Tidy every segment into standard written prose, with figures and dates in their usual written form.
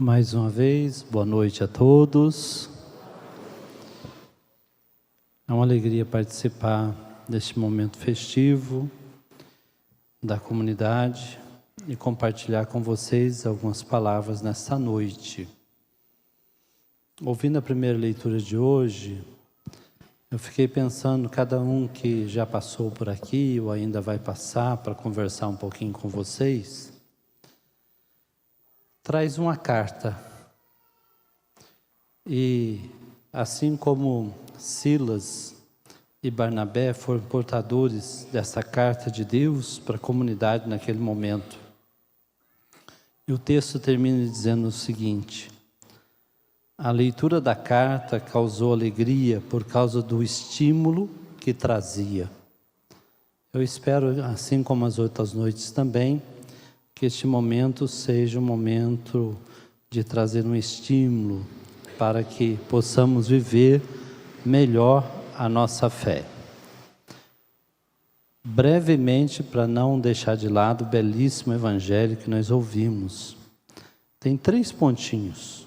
Mais uma vez, boa noite a todos. É uma alegria participar deste momento festivo da comunidade e compartilhar com vocês algumas palavras nesta noite. Ouvindo a primeira leitura de hoje, eu fiquei pensando, cada um que já passou por aqui ou ainda vai passar para conversar um pouquinho com vocês, traz uma carta. E assim como Silas e Barnabé foram portadores dessa carta de Deus para a comunidade naquele momento. E o texto termina dizendo o seguinte: a leitura da carta causou alegria por causa do estímulo que trazia. Eu espero, assim como as outras noites também, que este momento seja um momento de trazer um estímulo para que possamos viver melhor a nossa fé. Brevemente, para não deixar de lado o belíssimo evangelho que nós ouvimos, tem 3 pontinhos.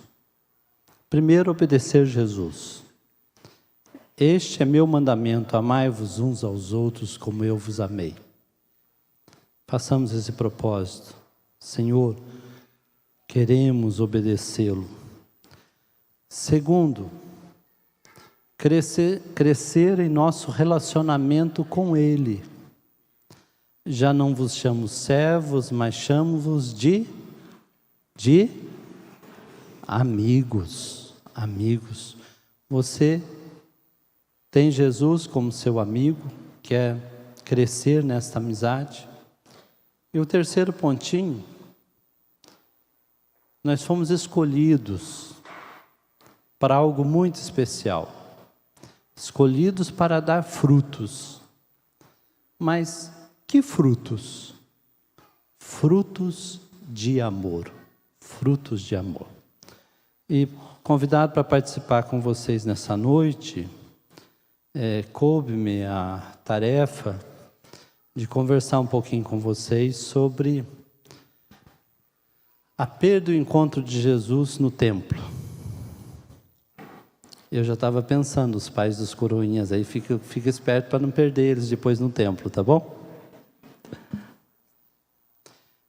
Primeiro, obedecer Jesus. Este é meu mandamento: amai-vos uns aos outros como eu vos amei. Façamos esse propósito. Senhor, queremos obedecê-lo. Segundo, crescer em nosso relacionamento com Ele. Já não vos chamo servos, mas chamo-vos de amigos. Amigos. Você tem Jesus como seu amigo, quer crescer nesta amizade? E o terceiro pontinho, nós fomos escolhidos para algo muito especial. Escolhidos para dar frutos. Mas que frutos? Frutos de amor. Frutos de amor. E convidado para participar com vocês nessa noite, coube-me a tarefa de conversar um pouquinho com vocês sobre a perda do encontro de Jesus no templo. Eu já estava pensando, os pais dos coroinhas aí, fica esperto para não perder eles depois no templo, tá bom?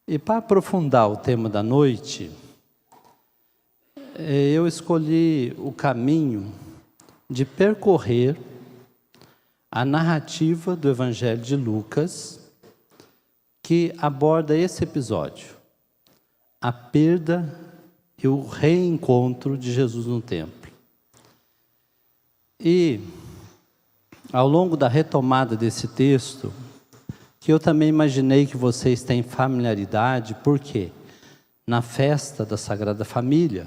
E para aprofundar o tema da noite, eu escolhi o caminho de percorrer a narrativa do Evangelho de Lucas, que aborda esse episódio, a perda e o reencontro de Jesus no templo. E, ao longo da retomada desse texto, que eu também imaginei que vocês têm familiaridade, porque na festa da Sagrada Família,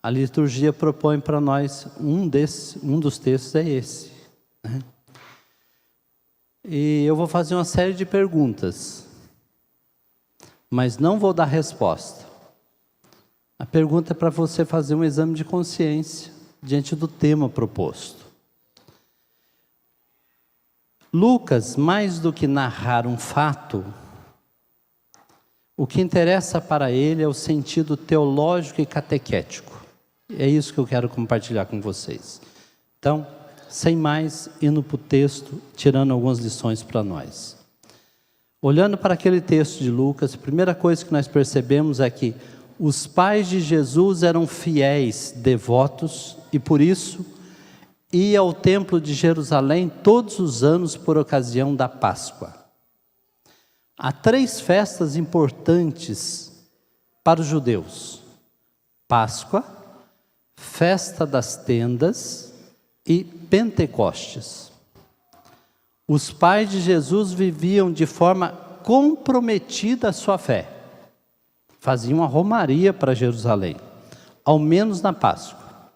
a liturgia propõe para nós, um dos textos é esse, né? E eu vou fazer uma série de perguntas, mas não vou dar resposta. A pergunta é para você fazer um exame de consciência diante do tema proposto. Lucas, mais do que narrar um fato, o que interessa para ele é o sentido teológico e catequético. É isso que eu quero compartilhar com vocês. Então, sem mais, indo para o texto, tirando algumas lições para nós. Olhando para aquele texto de Lucas, a primeira coisa que nós percebemos é que os pais de Jesus eram fiéis, devotos, e por isso ia ao templo de Jerusalém todos os anos por ocasião da Páscoa. Há 3 festas importantes para os judeus: Páscoa, Festa das Tendas e Pentecostes. Os pais de Jesus viviam de forma comprometida a sua fé. Faziam a romaria para Jerusalém, ao menos na Páscoa.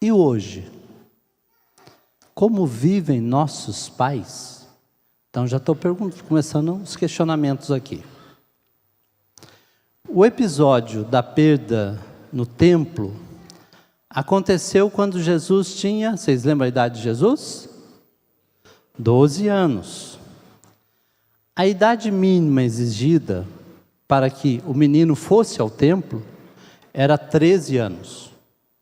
E hoje, como vivem nossos pais? Então já estou começando os questionamentos aqui. O episódio da perda no templo aconteceu quando Jesus tinha, vocês lembram a idade de Jesus? 12 anos. A idade mínima exigida para que o menino fosse ao templo era 13 anos.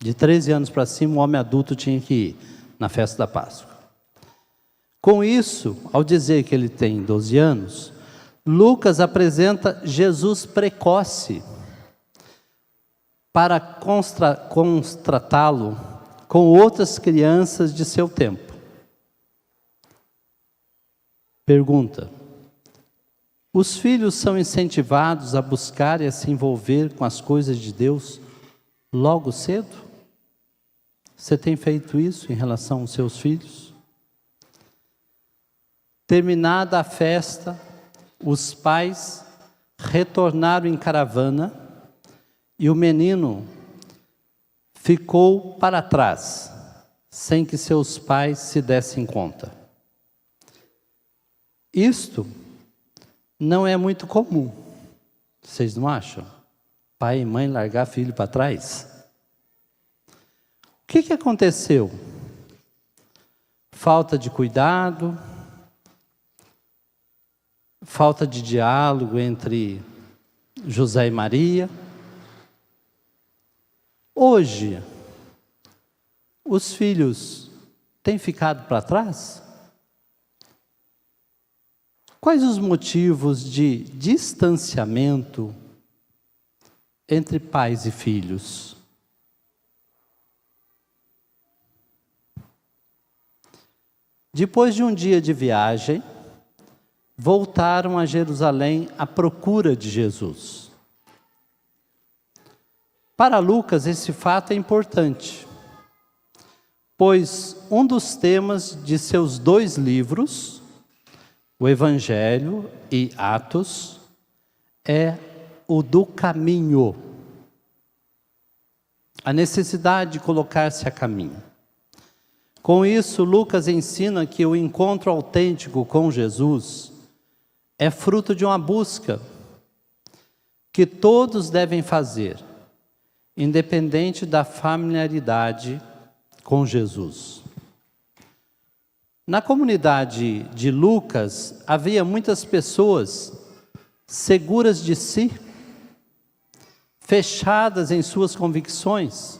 De 13 anos para cima, o homem adulto tinha que ir na festa da Páscoa. Com isso, ao dizer que ele tem 12 anos, Lucas apresenta Jesus precoce para constratá-lo com outras crianças de seu tempo. Pergunta: os filhos são incentivados a buscar e a se envolver com as coisas de Deus logo cedo? Você tem feito isso em relação aos seus filhos? Terminada a festa, os pais retornaram em caravana e o menino ficou para trás, sem que seus pais se dessem conta. Isto não é muito comum, vocês não acham? Pai e mãe largar filho para trás? O que aconteceu? Falta de cuidado, falta de diálogo entre José e Maria. Hoje, os filhos têm ficado para trás? Quais os motivos de distanciamento entre pais e filhos? Depois de um dia de viagem, voltaram a Jerusalém à procura de Jesus. Para Lucas, esse fato é importante, pois um dos temas de seus 2 livros, o Evangelho e Atos, é o do caminho, a necessidade de colocar-se a caminho. Com isso, Lucas ensina que o encontro autêntico com Jesus é fruto de uma busca que todos devem fazer, independente da familiaridade com Jesus. Na comunidade de Lucas, havia muitas pessoas seguras de si, fechadas em suas convicções,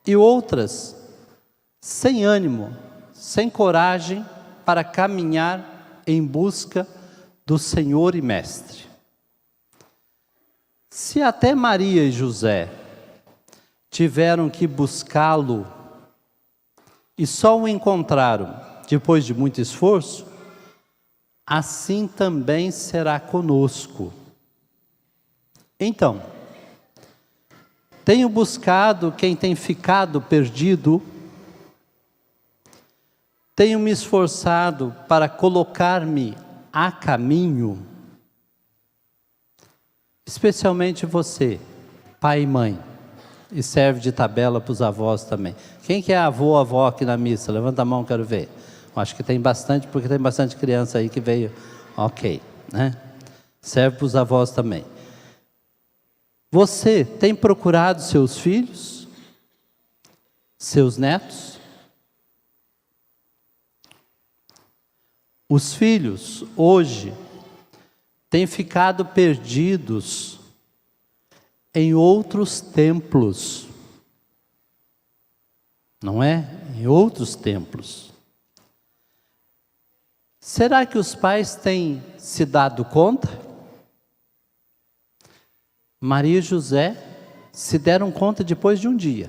e outras sem ânimo, sem coragem para caminhar em busca do Senhor e Mestre. Se até Maria e José tiveram que buscá-lo e só o encontraram depois de muito esforço, assim também será conosco. Então, tenho buscado quem tem ficado perdido, tenho me esforçado para colocar-me a caminho, especialmente você, pai e mãe, e serve de tabela para os avós também. Quem que é avô, avó aqui na missa? Levanta a mão, quero ver. Acho que tem bastante, porque tem bastante criança aí que veio. Ok, né? Serve para os avós também. Você tem procurado seus filhos? Seus netos? Os filhos, hoje, têm ficado perdidos em outros templos. Não é? Em outros templos. Será que os pais têm se dado conta? Maria e José se deram conta depois de um dia.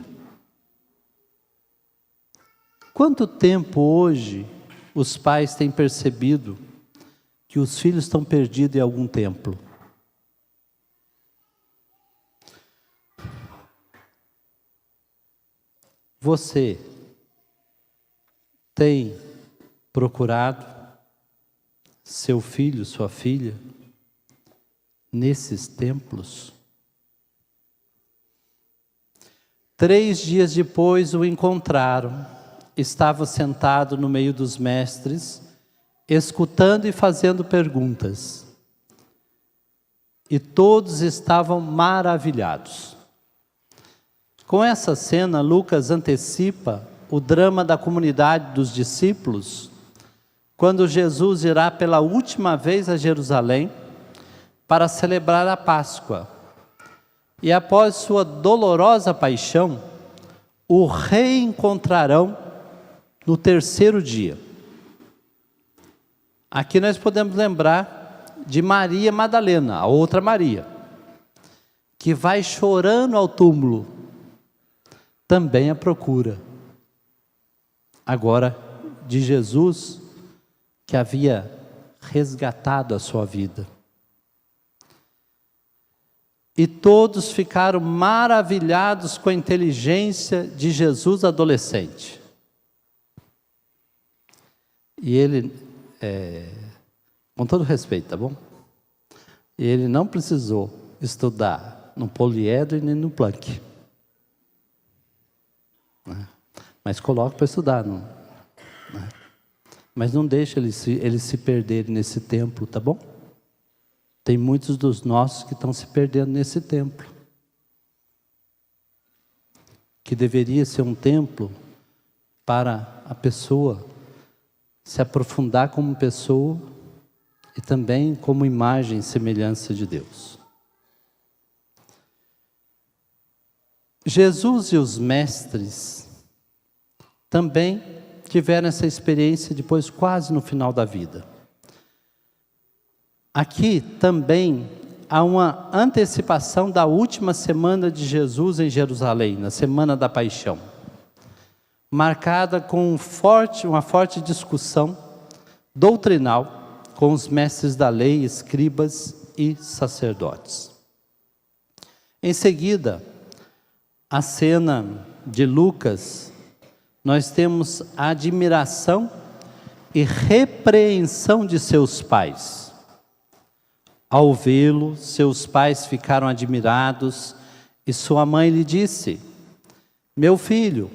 Quanto tempo hoje os pais têm percebido que os filhos estão perdidos em algum templo? Você tem procurado seu filho, sua filha, nesses templos? 3 dias depois o encontraram, estava sentado no meio dos mestres, escutando e fazendo perguntas. E todos estavam maravilhados. Com essa cena, Lucas antecipa o drama da comunidade dos discípulos, quando Jesus irá pela última vez a Jerusalém para celebrar a Páscoa. e após sua dolorosa paixão, o reencontrarão no terceiro dia. Aqui nós podemos lembrar de Maria Madalena, a outra Maria, que vai chorando ao túmulo, também à procura, agora de Jesus, que havia resgatado a sua vida. E todos ficaram maravilhados com a inteligência de Jesus adolescente. E ele, com todo respeito, tá bom? Ele não precisou estudar no poliedro e nem no Planck. Mas coloca para estudar. Não, né? Mas não deixa eles se perderem nesse templo, tá bom? Tem muitos dos nossos que estão se perdendo nesse templo. Que deveria ser um templo para a pessoa se aprofundar como pessoa e também como imagem e semelhança de Deus. Jesus e os mestres também tiveram essa experiência depois, quase no final da vida. Aqui também há uma antecipação da última semana de Jesus em Jerusalém, na Semana da Paixão, marcada com uma forte discussão doutrinal com os mestres da lei, escribas e sacerdotes. Em seguida, a cena de Lucas, nós temos a admiração e repreensão de seus pais. Ao vê-lo, seus pais ficaram admirados e sua mãe lhe disse: meu filho,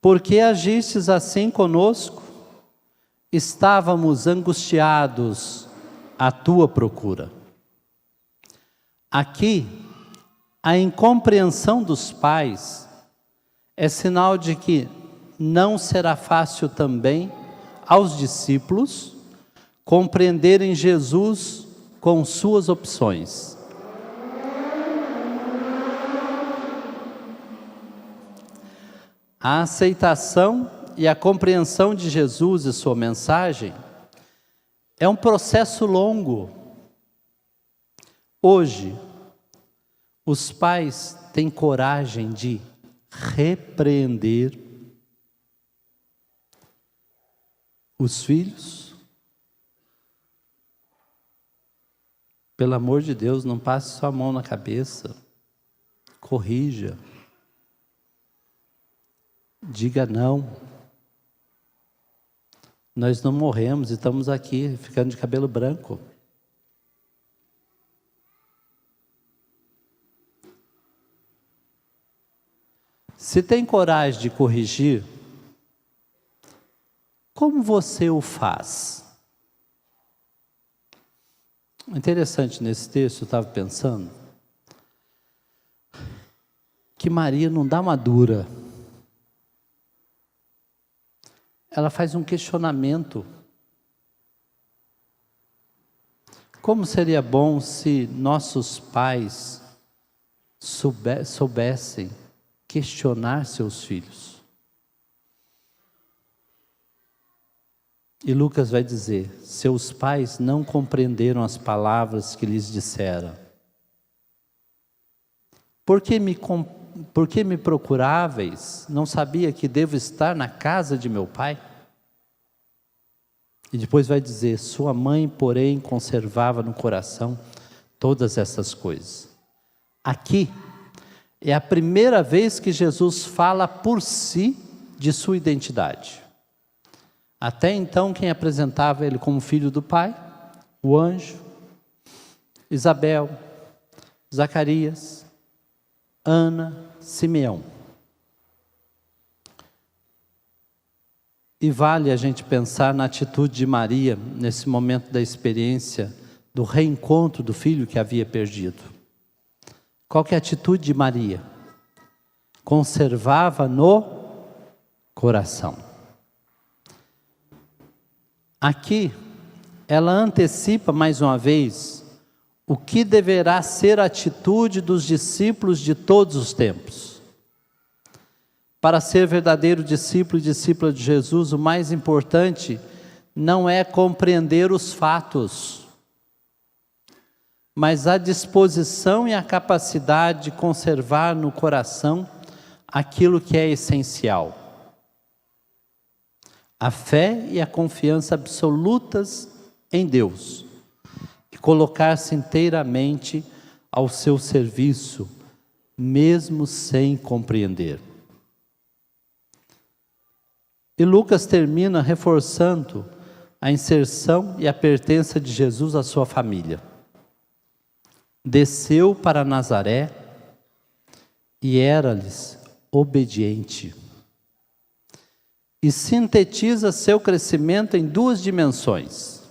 por que agistes assim conosco? Estávamos angustiados à tua procura. Aqui, a incompreensão dos pais é sinal de que não será fácil também aos discípulos compreenderem Jesus com suas opções. A aceitação e a compreensão de Jesus e sua mensagem é um processo longo. Hoje, os pais têm coragem de repreender os filhos? Pelo amor de Deus, não passe sua mão na cabeça, corrija, diga não. Nós não morremos e estamos aqui ficando de cabelo branco. Se tem coragem de corrigir, como você o faz? Interessante, nesse texto eu estava pensando que Maria não dá uma dura. Ela faz um questionamento. Como seria bom se nossos pais soubessem questionar seus filhos? E Lucas vai dizer: seus pais não compreenderam as palavras que lhes dissera. Por que me procuráveis? Não sabia que devo estar na casa de meu pai? E depois vai dizer: sua mãe, porém, conservava no coração todas essas coisas. Aqui é a primeira vez que Jesus fala por si de sua identidade. Até então, quem apresentava ele como filho do pai? O anjo, Isabel, Zacarias, Ana, Simeão. E vale a gente pensar na atitude de Maria, nesse momento da experiência do reencontro do filho que havia perdido. Qual que é a atitude de Maria? Conservava no coração. Aqui, ela antecipa mais uma vez o que deverá ser a atitude dos discípulos de todos os tempos. Para ser verdadeiro discípulo e discípula de Jesus, o mais importante não é compreender os fatos, mas a disposição e a capacidade de conservar no coração aquilo que é essencial. A fé e a confiança absolutas em Deus, e colocar-se inteiramente ao seu serviço, mesmo sem compreender. E Lucas termina reforçando a inserção e a pertença de Jesus à sua família. Desceu para Nazaré e era-lhes obediente. E sintetiza seu crescimento em duas dimensões: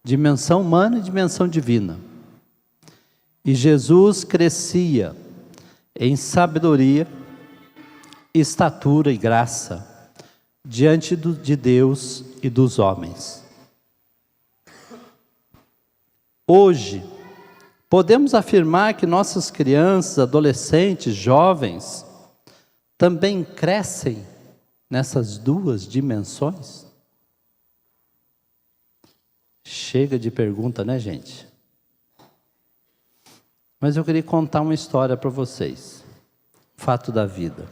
dimensão humana e dimensão divina. E Jesus crescia em sabedoria, estatura e graça diante de Deus e dos homens. Hoje, podemos afirmar que nossas crianças, adolescentes, jovens, também crescem nessas duas dimensões? Chega de pergunta, né, gente? Mas eu queria contar uma história para vocês, fato da vida.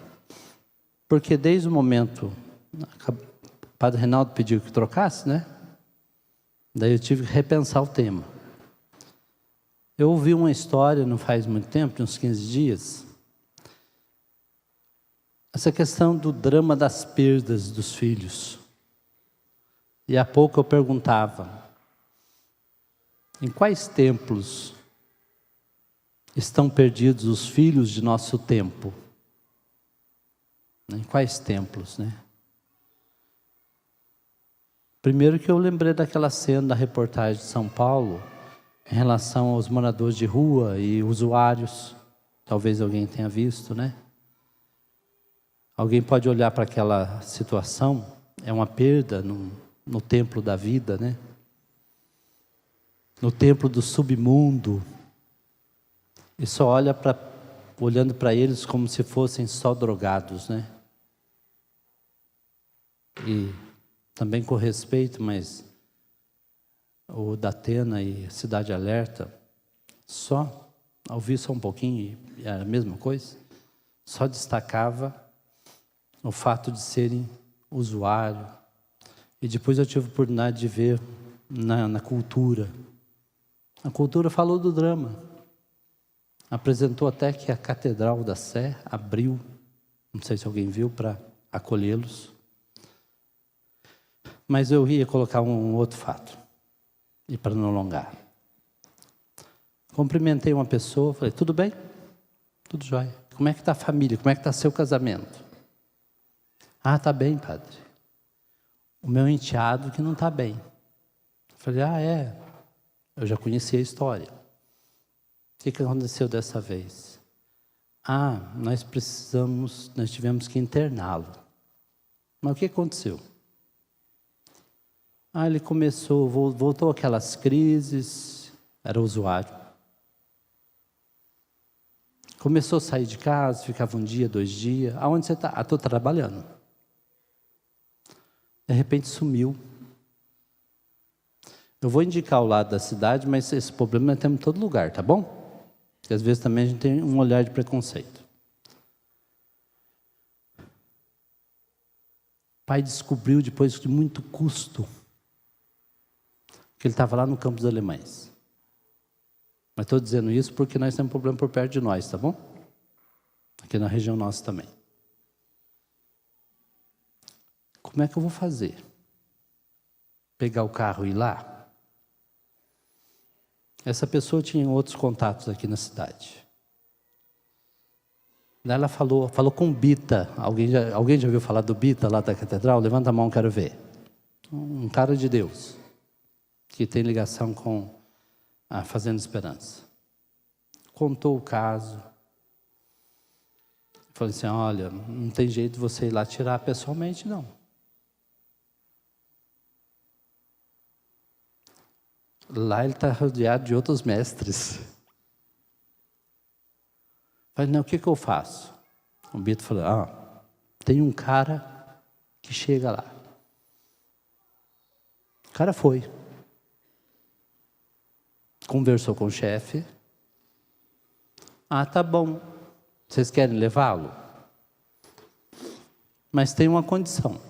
Porque desde o momento, o Padre Reinaldo pediu que trocasse, né? Daí eu tive que repensar o tema. Eu ouvi uma história, não faz muito tempo, uns 15 dias, essa questão do drama das perdas dos filhos. E há pouco eu perguntava, em quais templos estão perdidos os filhos de nosso tempo? Em quais templos, né? Primeiro que eu lembrei daquela cena da reportagem de São Paulo, em relação aos moradores de rua e usuários. Talvez alguém tenha visto, né? Alguém pode olhar para aquela situação, é uma perda no templo da vida, né? No templo do submundo. E só olhando para eles como se fossem só drogados, né? E também com respeito, mas o Datena e Cidade Alerta, só, ouvi só um pouquinho, e era a mesma coisa, só destacava o fato de serem usuário. E depois eu tive a oportunidade de ver na cultura. A cultura falou do drama. Apresentou até que a Catedral da Sé abriu, não sei se alguém viu, para acolhê-los. Mas eu ia colocar um outro fato, e para não alongar. Cumprimentei uma pessoa, falei, tudo bem? Tudo jóia. Como é que está a família? Como é que está seu casamento? Ah, está bem, padre. O meu enteado que não está bem. Falei, é. Eu já conhecia a história. O que aconteceu dessa vez? Nós tivemos que interná-lo. Mas o que aconteceu? Ele começou, voltou aquelas crises, era usuário. Começou a sair de casa, ficava um dia, 2 dias. Aonde você está? Estou trabalhando. De repente sumiu. Eu vou indicar o lado da cidade, mas esse problema nós temos em todo lugar, tá bom? Porque às vezes também a gente tem um olhar de preconceito. O pai descobriu depois de muito custo que ele estava lá no Campo dos Alemães. Mas estou dizendo isso porque nós temos um problema por perto de nós, tá bom? Aqui na região nossa também. Como é que eu vou fazer? Pegar o carro e ir lá? Essa pessoa tinha outros contatos aqui na cidade. Daí ela falou com o Bita. Alguém já ouviu falar do Bita lá da catedral? Levanta a mão, quero ver. Um cara de Deus, que tem ligação com a Fazenda Esperança. Contou o caso. Falei assim, olha, não tem jeito de você ir lá tirar pessoalmente, não. Lá ele está rodeado de outros mestres. Falei, não, o que eu faço? O Bito falou, tem um cara que chega lá. O cara foi. Conversou com o chefe. Tá bom. Vocês querem levá-lo? Mas tem uma condição.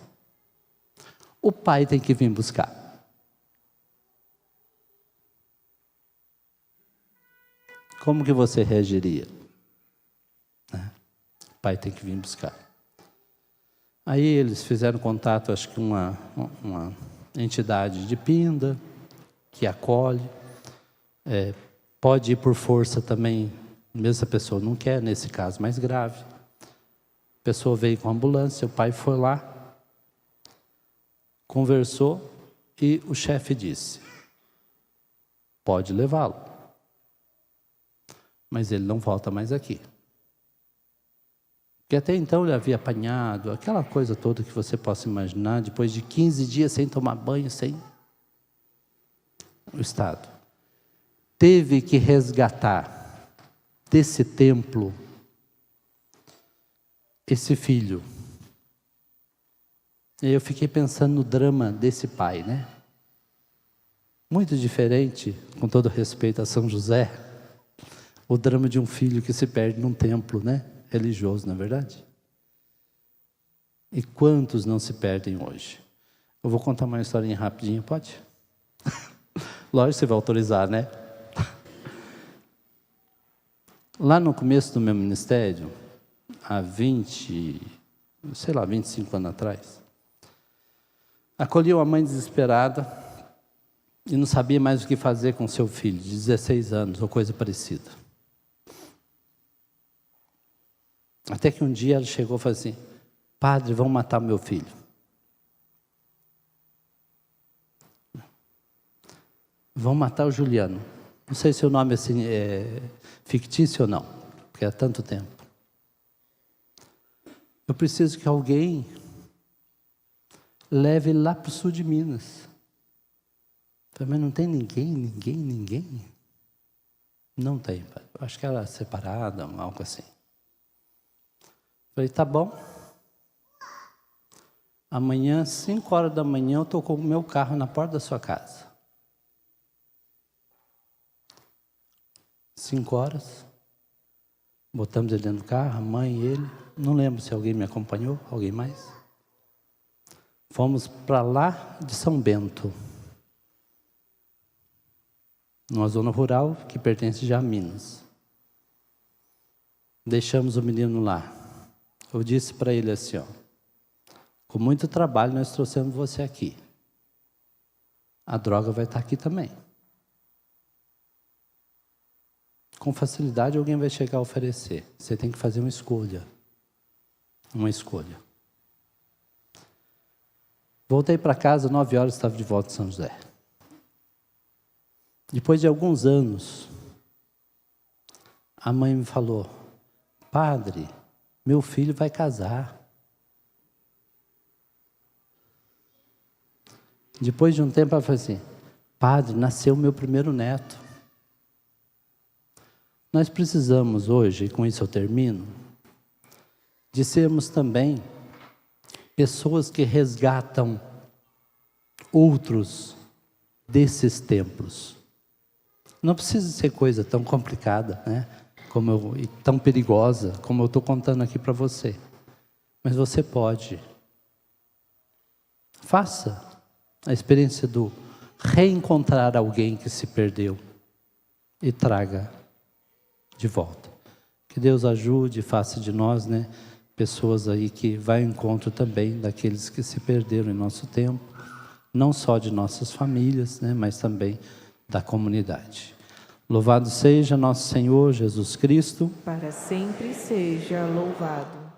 O pai tem que vir buscar. Como que você reagiria? O pai tem que vir buscar. Aí eles fizeram contato, acho que uma entidade de Pinda, que acolhe. Pode ir por força também, mesmo se a pessoa não quer, nesse caso mais grave. A pessoa veio com a ambulância, o pai foi lá, conversou e o chefe disse, pode levá-lo, mas ele não volta mais aqui. Porque até então ele havia apanhado, aquela coisa toda que você possa imaginar, depois de 15 dias sem tomar banho, sem o Estado. Teve que resgatar desse templo esse filho. E eu fiquei pensando no drama desse pai, né? Muito diferente, com todo respeito a São José, o drama de um filho que se perde num templo, né? Religioso, não é verdade? E quantos não se perdem hoje? Eu vou contar uma historinha rapidinho, pode? Lógico, você vai autorizar, né? Lá no começo do meu ministério, há 25 anos atrás, acolhi uma mãe desesperada e não sabia mais o que fazer com seu filho, de 16 anos, ou coisa parecida. Até que um dia ela chegou e falou assim, padre, vão matar meu filho. Vão matar o Juliano. Não sei se o nome assim é fictício ou não, porque há tanto tempo. Eu preciso que alguém leve lá para o sul de Minas. Falei, mas não tem ninguém? Não tem, pai. Acho que ela é separada, algo assim. Falei, tá bom. Amanhã, 5 horas da manhã, eu estou com o meu carro na porta da sua casa. 5 horas. Botamos ele dentro do carro, a mãe e ele. Não lembro se alguém me acompanhou, alguém mais. Fomos para lá de São Bento. Numa zona rural que pertence já a Minas. Deixamos o menino lá. Eu disse para ele assim, com muito trabalho nós trouxemos você aqui. A droga vai estar aqui também. Com facilidade alguém vai chegar a oferecer. Você tem que fazer uma escolha. Uma escolha. Voltei para casa, 9 horas, estava de volta em São José. Depois de alguns anos, a mãe me falou, padre, meu filho vai casar. Depois de um tempo ela falou assim, padre, nasceu meu primeiro neto. Nós precisamos hoje, e com isso eu termino, de sermos também pessoas que resgatam outros desses templos. Não precisa ser coisa tão complicada, né? E tão perigosa, como eu estou contando aqui para você. Mas você pode. Faça a experiência do reencontrar alguém que se perdeu e traga de volta. Que Deus ajude e faça de nós, né, pessoas aí que vão ao encontro também daqueles que se perderam em nosso tempo, não só de nossas famílias, né, mas também da comunidade. Louvado seja nosso Senhor Jesus Cristo. Para sempre seja louvado.